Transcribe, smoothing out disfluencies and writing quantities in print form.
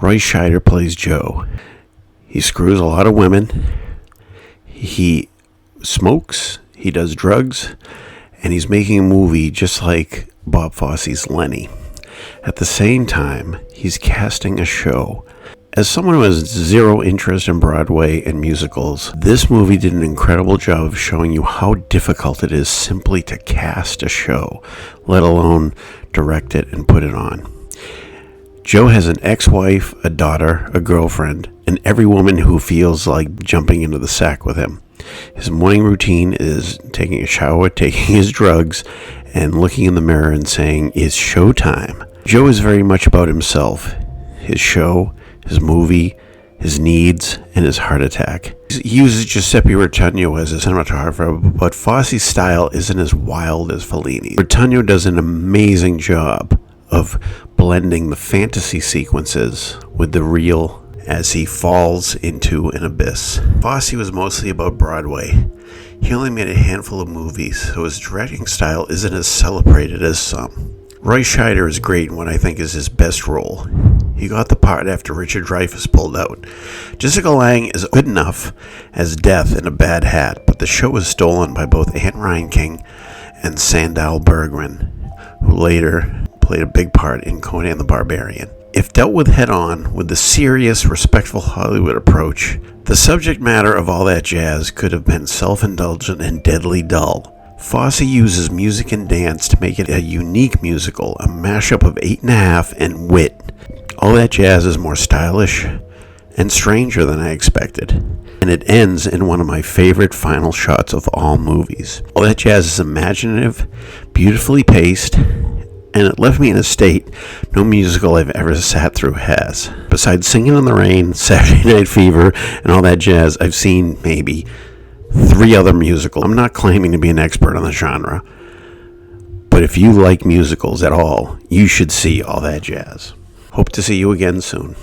Roy Scheider plays Joe. He screws a lot of women. He smokes. He does drugs. And he's making a movie just like Bob Fosse's Lenny. At the same time, he's casting a show. As someone who has zero interest in Broadway and musicals, this movie did an incredible job of showing you how difficult it is simply to cast a show, let alone direct it and put it on. Joe has an ex-wife, a daughter, a girlfriend, and every woman who feels like jumping into the sack with him. His morning routine is taking a shower, taking his drugs, and looking in the mirror and saying, "It's showtime." Joe is very much about himself, his show, his movie, his needs, and his heart attack. He uses Giuseppe Rotugno as a cinematographer, but Fosse's style isn't as wild as Fellini's. Rotugno does an amazing job of blending the fantasy sequences with the real as he falls into an abyss. Fosse was mostly about Broadway. He only made a handful of movies, so his directing style isn't as celebrated as some. Roy Scheider is great in what I think is his best role. He got the part after Richard Dreyfus pulled out. Jessica Lange is good enough as Death in a Bad Hat, but the show was stolen by both Anne Reinking and Sandahl Bergman, who later played a big part in Conan the Barbarian. If dealt with head-on, with the serious, respectful Hollywood approach, the subject matter of All That Jazz could have been self-indulgent and deadly dull. Fosse uses music and dance to make it a unique musical, a mashup of 8.5 and wit. All That Jazz is more stylish and stranger than I expected, and it ends in one of my favorite final shots of all movies. All That Jazz is imaginative, beautifully paced, and it left me in a state no musical I've ever sat through has. Besides Singing in the Rain, Saturday Night Fever, and All That Jazz, I've seen maybe 3 other musicals. I'm not claiming to be an expert on the genre, but if you like musicals at all, you should see All That Jazz. Hope to see you again soon.